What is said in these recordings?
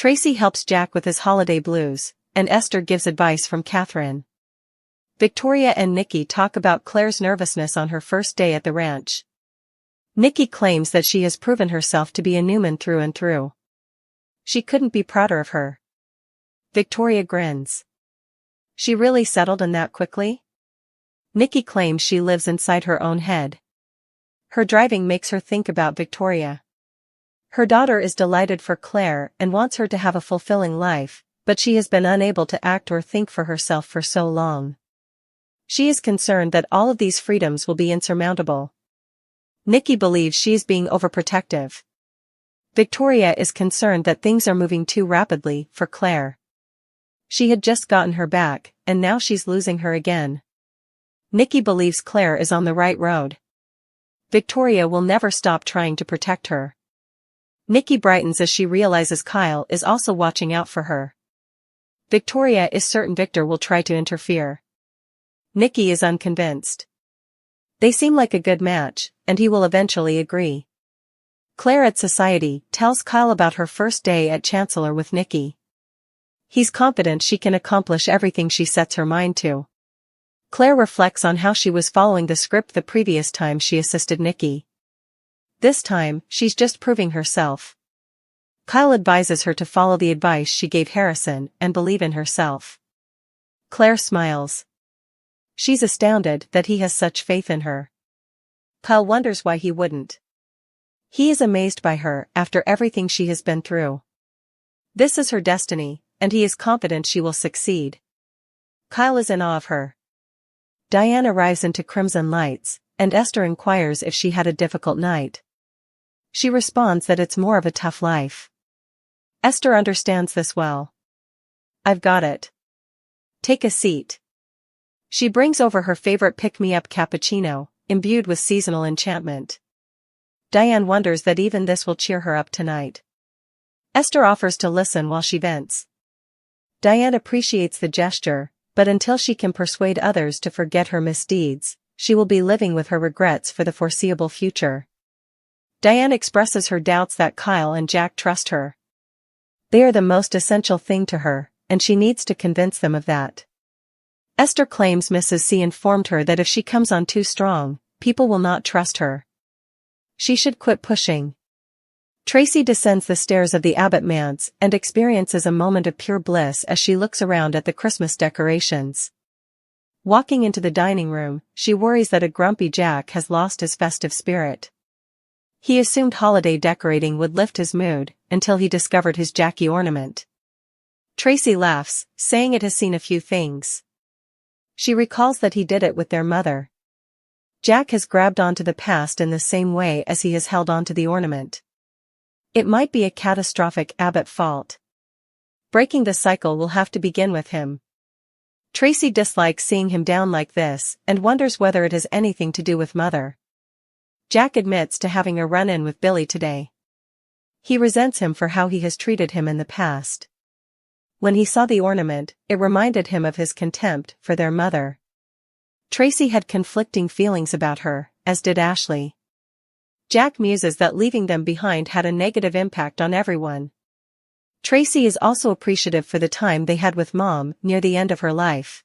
Traci helps Jack with his holiday blues, and Esther gives advice from Catherine. Victoria and Nikki talk about Claire's nervousness on her first day at the ranch. Nikki claims that she has proven herself to be a Newman through and through. She couldn't be prouder of her. Victoria grins. She really settled in that quickly? Nikki claims she lives inside her own head. Her driving makes her think about Victoria. Her daughter is delighted for Claire and wants her to have a fulfilling life, but she has been unable to act or think for herself for so long. She is concerned that all of these freedoms will be insurmountable. Nikki believes she is being overprotective. Victoria is concerned that things are moving too rapidly for Claire. She had just gotten her back, and now she's losing her again. Nikki believes Claire is on the right road. Victoria will never stop trying to protect her. Nikki brightens as she realizes Kyle is also watching out for her. Victoria is certain Victor will try to interfere. Nikki is unconvinced. They seem like a good match, and he will eventually agree. Claire at Society tells Kyle about her first day at Chancellor with Nikki. He's confident she can accomplish everything she sets her mind to. Claire reflects on how she was following the script the previous time she assisted Nikki. This time, she's just proving herself. Kyle advises her to follow the advice she gave Harrison and believe in herself. Claire smiles. She's astounded that he has such faith in her. Kyle wonders why he wouldn't. He is amazed by her after everything she has been through. This is her destiny, and he is confident she will succeed. Kyle is in awe of her. Diane arrives into Crimson Lights, and Esther inquires if she had a difficult night. She responds that it's more of a tough life. Esther understands this well. I've got it. Take a seat. She brings over her favorite pick-me-up cappuccino, imbued with seasonal enchantment. Diane wonders that even this will cheer her up tonight. Esther offers to listen while she vents. Diane appreciates the gesture, but until she can persuade others to forget her misdeeds, she will be living with her regrets for the foreseeable future. Diane expresses her doubts that Kyle and Jack trust her. They are the most essential thing to her, and she needs to convince them of that. Esther claims Mrs. C informed her that if she comes on too strong, people will not trust her. She should quit pushing. Traci descends the stairs of the Abbott manse and experiences a moment of pure bliss as she looks around at the Christmas decorations. Walking into the dining room, she worries that a grumpy Jack has lost his festive spirit. He assumed holiday decorating would lift his mood, until he discovered his Jackie ornament. Traci laughs, saying it has seen a few things. She recalls that he did it with their mother. Jack has grabbed onto the past in the same way as he has held onto the ornament. It might be a catastrophic Abbott fault. Breaking the cycle will have to begin with him. Traci dislikes seeing him down like this and wonders whether it has anything to do with Mother. Jack admits to having a run-in with Billy today. He resents him for how he has treated him in the past. When he saw the ornament, it reminded him of his contempt for their mother. Traci had conflicting feelings about her, as did Ashley. Jack muses that leaving them behind had a negative impact on everyone. Traci is also appreciative for the time they had with Mom near the end of her life.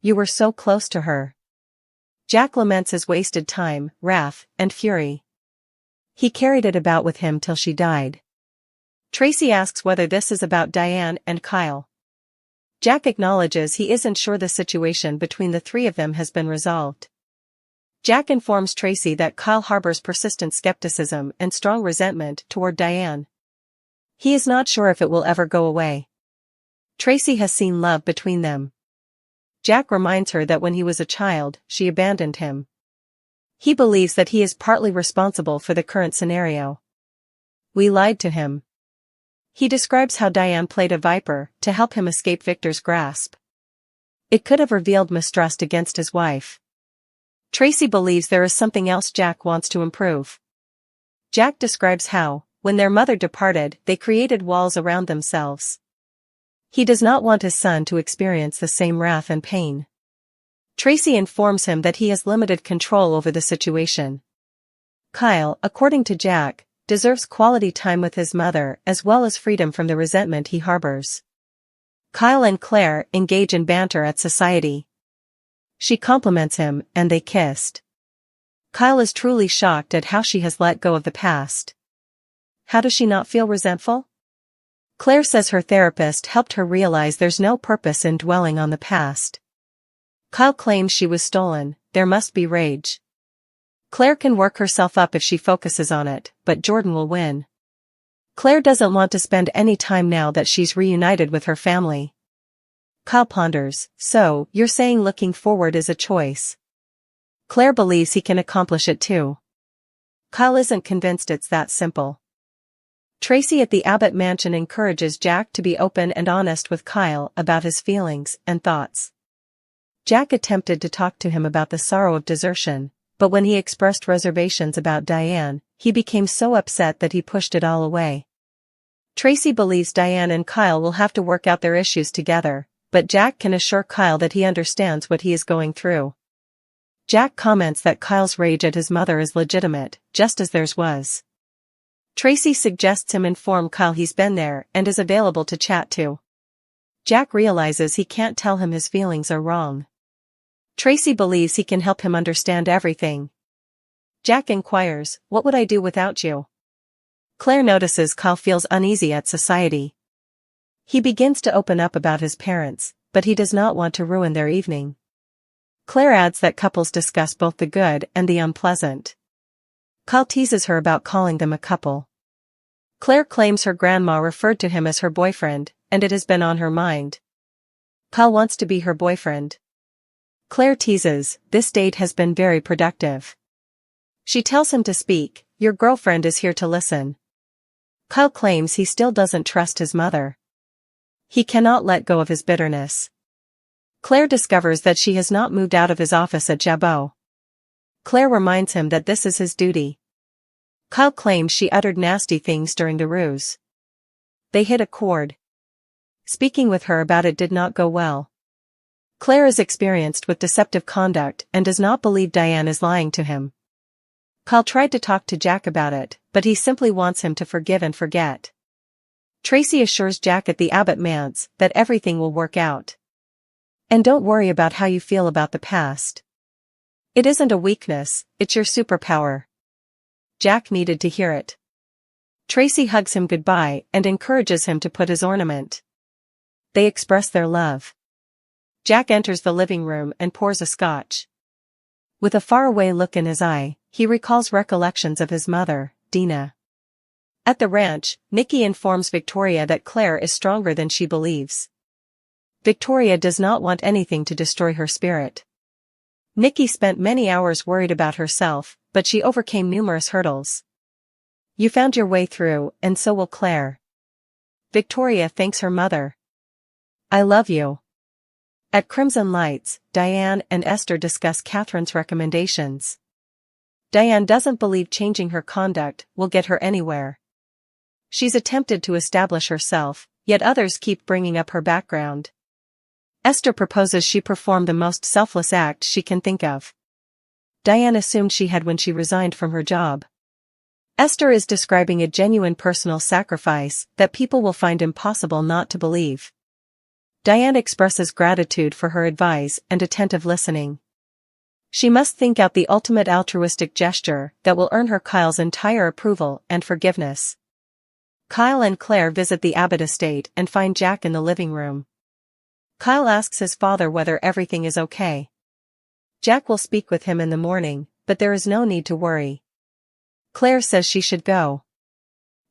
You were so close to her. Jack laments his wasted time, wrath, and fury. He carried it about with him till she died. Traci asks whether this is about Diane and Kyle. Jack acknowledges he isn't sure the situation between the three of them has been resolved. Jack informs Traci that Kyle harbors persistent skepticism and strong resentment toward Diane. He is not sure if it will ever go away. Traci has seen love between them. Jack reminds her that when he was a child, she abandoned him. He believes that he is partly responsible for the current scenario. We lied to him. He describes how Diane played a viper to help him escape Victor's grasp. It could have revealed mistrust against his wife. Traci believes there is something else Jack wants to improve. Jack describes how, when their mother departed, they created walls around themselves. He does not want his son to experience the same wrath and pain. Traci informs him that he has limited control over the situation. Kyle, according to Jack, deserves quality time with his mother as well as freedom from the resentment he harbors. Kyle and Claire engage in banter at society. She compliments him, and they kissed. Kyle is truly shocked at how she has let go of the past. How does she not feel resentful? Claire says her therapist helped her realize there's no purpose in dwelling on the past. Kyle claims she was stolen, there must be rage. Claire can work herself up if she focuses on it, but Jordan will win. Claire doesn't want to spend any time now that she's reunited with her family. Kyle ponders, so, you're saying looking forward is a choice. Claire believes he can accomplish it too. Kyle isn't convinced it's that simple. Traci at the Abbott mansion encourages Jack to be open and honest with Kyle about his feelings and thoughts. Jack attempted to talk to him about the sorrow of desertion, but when he expressed reservations about Diane, he became so upset that he pushed it all away. Traci believes Diane and Kyle will have to work out their issues together, but Jack can assure Kyle that he understands what he is going through. Jack comments that Kyle's rage at his mother is legitimate, just as theirs was. Traci suggests him inform Kyle he's been there and is available to chat to. Jack realizes he can't tell him his feelings are wrong. Traci believes he can help him understand everything. Jack inquires, "What would I do without you?" Claire notices Kyle feels uneasy at society. He begins to open up about his parents, but he does not want to ruin their evening. Claire adds that couples discuss both the good and the unpleasant. Kyle teases her about calling them a couple. Claire claims her grandma referred to him as her boyfriend, and it has been on her mind. Kyle wants to be her boyfriend. Claire teases, "This date has been very productive." She tells him to speak, "Your girlfriend is here to listen." Kyle claims he still doesn't trust his mother. He cannot let go of his bitterness. Claire discovers that she has not moved out of his office at Jabot. Claire reminds him that this is his duty. Kyle claims she uttered nasty things during the ruse. They hit a chord. Speaking with her about it did not go well. Claire is experienced with deceptive conduct and does not believe Diane is lying to him. Kyle tried to talk to Jack about it, but he simply wants him to forgive and forget. Traci assures Jack at the Abbott manse that everything will work out. "And don't worry about how you feel about the past. It isn't a weakness, it's your superpower." Jack needed to hear it. Traci hugs him goodbye and encourages him to put his ornament. They express their love. Jack enters the living room and pours a scotch. With a faraway look in his eye, he recalls recollections of his mother, Dina. At the ranch, Nikki informs Victoria that Claire is stronger than she believes. Victoria does not want anything to destroy her spirit. Nikki spent many hours worried about herself, but she overcame numerous hurdles. "You found your way through, and so will Claire." Victoria thanks her mother. "I love you." At Crimson Lights, Diane and Esther discuss Catherine's recommendations. Diane doesn't believe changing her conduct will get her anywhere. She's attempted to establish herself, yet others keep bringing up her background. Esther proposes she perform the most selfless act she can think of. Diane assumed she had when she resigned from her job. Esther is describing a genuine personal sacrifice that people will find impossible not to believe. Diane expresses gratitude for her advice and attentive listening. She must think out the ultimate altruistic gesture that will earn her Kyle's entire approval and forgiveness. Kyle and Claire visit the Abbott estate and find Jack in the living room. Kyle asks his father whether everything is okay. Jack will speak with him in the morning, but there is no need to worry. Claire says she should go.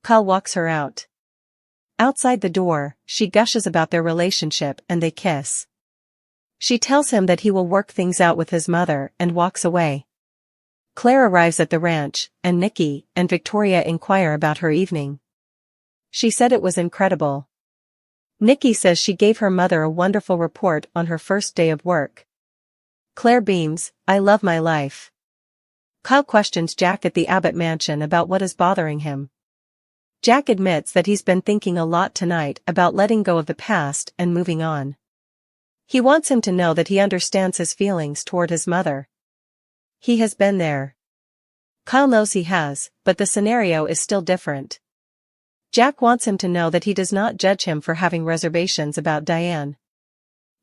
Kyle walks her out. Outside the door, she gushes about their relationship and they kiss. She tells him that he will work things out with his mother and walks away. Claire arrives at the ranch, and Nikki and Victoria inquire about her evening. She said it was incredible. Nikki says she gave her mother a wonderful report on her first day of work. Claire beams, "I love my life." Kyle questions Jack at the Abbott mansion about what is bothering him. Jack admits that he's been thinking a lot tonight about letting go of the past and moving on. He wants him to know that he understands his feelings toward his mother. He has been there. Kyle knows he has, but the scenario is still different. Jack wants him to know that he does not judge him for having reservations about Diane.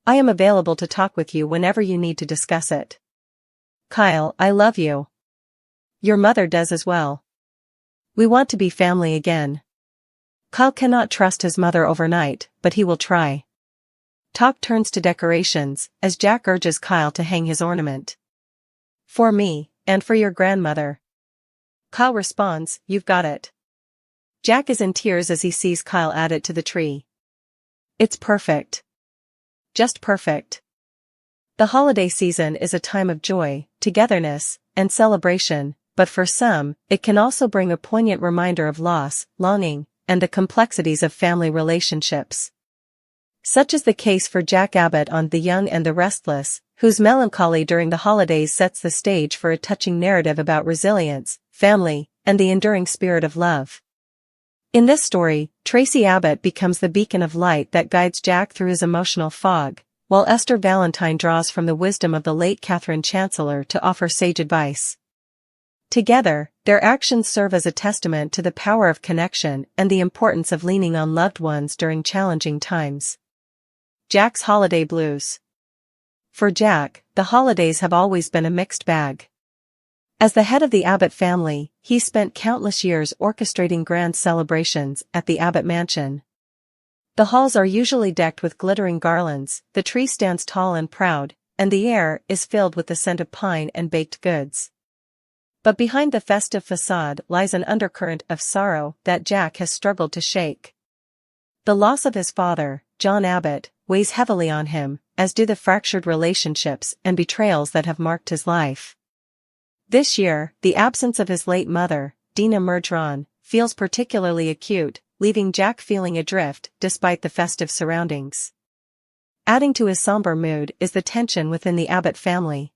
I am available to talk with you whenever you need to discuss it. Kyle, I love you. Your mother does as well. We want to be family again. Kyle cannot trust his mother overnight, but he will try. Talk turns to decorations, as Jack urges Kyle to hang his ornament. For me, and for your grandmother. Kyle responds, you've got it. Jack is in tears as he sees Kyle add it to the tree. It's perfect. Just perfect. The holiday season is a time of joy, togetherness, and celebration, but for some, it can also bring a poignant reminder of loss, longing, and the complexities of family relationships. Such is the case for Jack Abbott on The Young and the Restless, whose melancholy during the holidays sets the stage for a touching narrative about resilience, family, and the enduring spirit of love. In this story, Traci Abbott becomes the beacon of light that guides Jack through his emotional fog, while Esther Valentine draws from the wisdom of the late Catherine Chancellor to offer sage advice. Together, their actions serve as a testament to the power of connection and the importance of leaning on loved ones during challenging times. Jack's holiday blues. For Jack, the holidays have always been a mixed bag. As the head of the Abbott family, he spent countless years orchestrating grand celebrations at the Abbott mansion. The halls are usually decked with glittering garlands, the tree stands tall and proud, and the air is filled with the scent of pine and baked goods. But behind the festive facade lies an undercurrent of sorrow that Jack has struggled to shake. The loss of his father, John Abbott, weighs heavily on him, as do the fractured relationships and betrayals that have marked his life. This year, the absence of his late mother, Dina Murgeron, feels particularly acute, leaving Jack feeling adrift despite the festive surroundings. Adding to his somber mood is the tension within the Abbott family.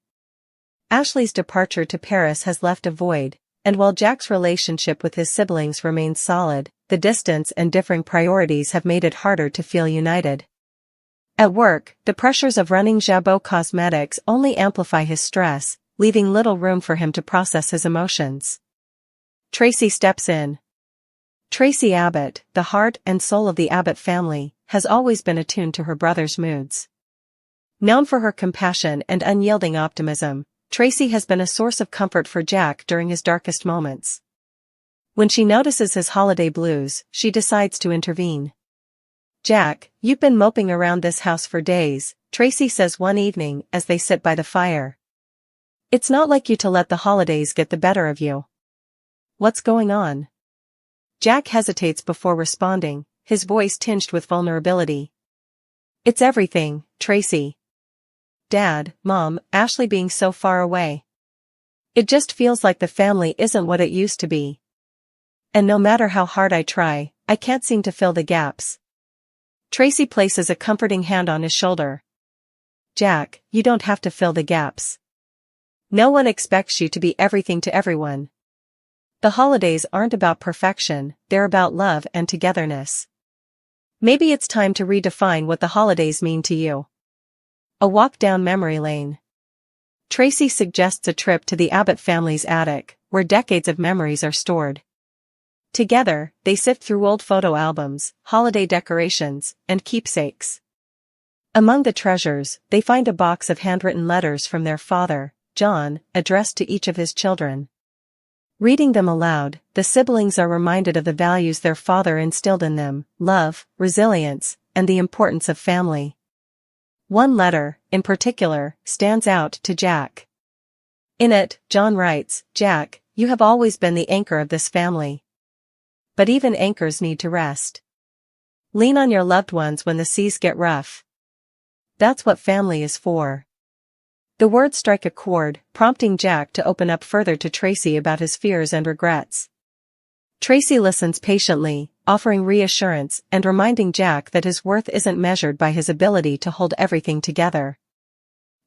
Ashley's departure to Paris has left a void, and while Jack's relationship with his siblings remains solid, the distance and differing priorities have made it harder to feel united. At work, the pressures of running Jabot Cosmetics only amplify his stress, leaving little room for him to process his emotions. Traci steps in. Traci Abbott, the heart and soul of the Abbott family, has always been attuned to her brother's moods. Known for her compassion and unyielding optimism, Traci has been a source of comfort for Jack during his darkest moments. When she notices his holiday blues, she decides to intervene. Jack, you've been moping around this house for days, Traci says one evening as they sit by the fire. It's not like you to let the holidays get the better of you. What's going on? Jack hesitates before responding, his voice tinged with vulnerability. It's everything, Traci. Dad, Mom, Ashley being so far away. It just feels like the family isn't what it used to be. And no matter how hard I try, I can't seem to fill the gaps. Traci places a comforting hand on his shoulder. Jack, you don't have to fill the gaps. No one expects you to be everything to everyone. The holidays aren't about perfection, they're about love and togetherness. Maybe it's time to redefine what the holidays mean to you. A walk down memory lane. Traci suggests a trip to the Abbott family's attic, where decades of memories are stored. Together, they sift through old photo albums, holiday decorations, and keepsakes. Among the treasures, they find a box of handwritten letters from their father, John, addressed to each of his children. Reading them aloud, the siblings are reminded of the values their father instilled in them: love, resilience, and the importance of family. One letter, in particular, stands out to Jack. In it, John writes, Jack, you have always been the anchor of this family. But even anchors need to rest. Lean on your loved ones when the seas get rough. That's what family is for. The words strike a chord, prompting Jack to open up further to Traci about his fears and regrets. Traci listens patiently, offering reassurance and reminding Jack that his worth isn't measured by his ability to hold everything together.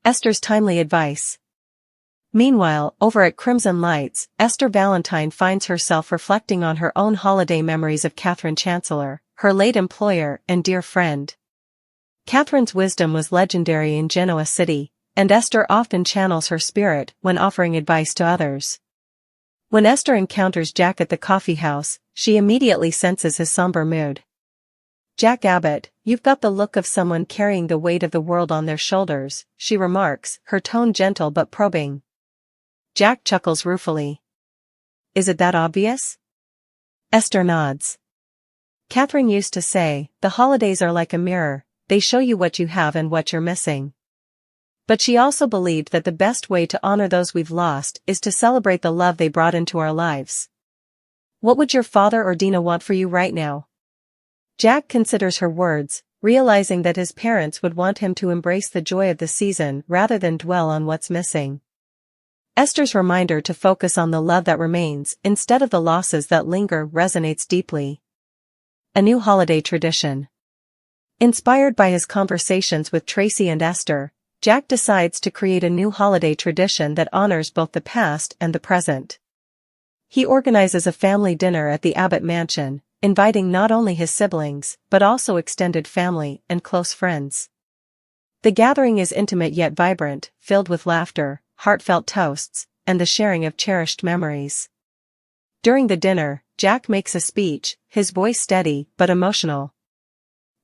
Esther's timely advice. Meanwhile, over at Crimson Lights, Esther Valentine finds herself reflecting on her own holiday memories of Catherine Chancellor, her late employer and dear friend. Catherine's wisdom was legendary in Genoa City, and Esther often channels her spirit when offering advice to others. When Esther encounters Jack at the coffee house, she immediately senses his somber mood. "Jack Abbott, you've got the look of someone carrying the weight of the world on their shoulders," she remarks, her tone gentle but probing. Jack chuckles ruefully. "Is it that obvious?" Esther nods. "Catherine used to say, the holidays are like a mirror, they show you what you have and what you're missing." But she also believed that the best way to honor those we've lost is to celebrate the love they brought into our lives. "What would your father or Dina want for you right now?" Jack considers her words, realizing that his parents would want him to embrace the joy of the season rather than dwell on what's missing. Esther's reminder to focus on the love that remains instead of the losses that linger resonates deeply. A new holiday tradition. Inspired by his conversations with Traci and Esther, Jack decides to create a new holiday tradition that honors both the past and the present. He organizes a family dinner at the Abbott mansion, inviting not only his siblings, but also extended family and close friends. The gathering is intimate yet vibrant, filled with laughter, heartfelt toasts, and the sharing of cherished memories. During the dinner, Jack makes a speech, his voice steady but emotional.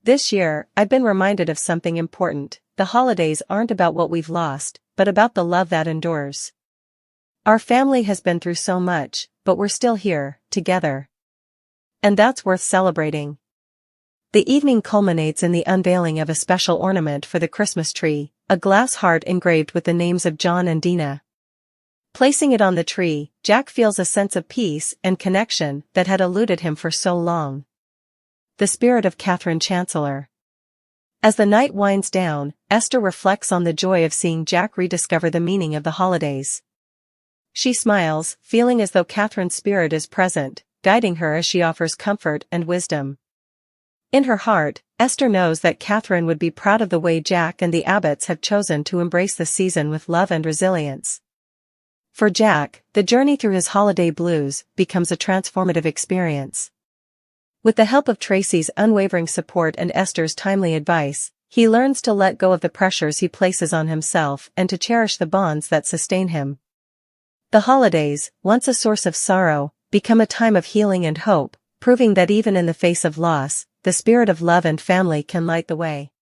"This year, I've been reminded of something important. The holidays aren't about what we've lost, but about the love that endures. Our family has been through so much, but we're still here, together. And that's worth celebrating." The evening culminates in the unveiling of a special ornament for the Christmas tree, a glass heart engraved with the names of John and Dina. Placing it on the tree, Jack feels a sense of peace and connection that had eluded him for so long. The spirit of Catherine Chancellor. As the night winds down, Esther reflects on the joy of seeing Jack rediscover the meaning of the holidays. She smiles, feeling as though Catherine's spirit is present, guiding her as she offers comfort and wisdom. In her heart, Esther knows that Catherine would be proud of the way Jack and the Abbotts have chosen to embrace the season with love and resilience. For Jack, the journey through his holiday blues becomes a transformative experience. With the help of Traci's unwavering support and Esther's timely advice, he learns to let go of the pressures he places on himself and to cherish the bonds that sustain him. The holidays, once a source of sorrow, become a time of healing and hope, proving that even in the face of loss, the spirit of love and family can light the way.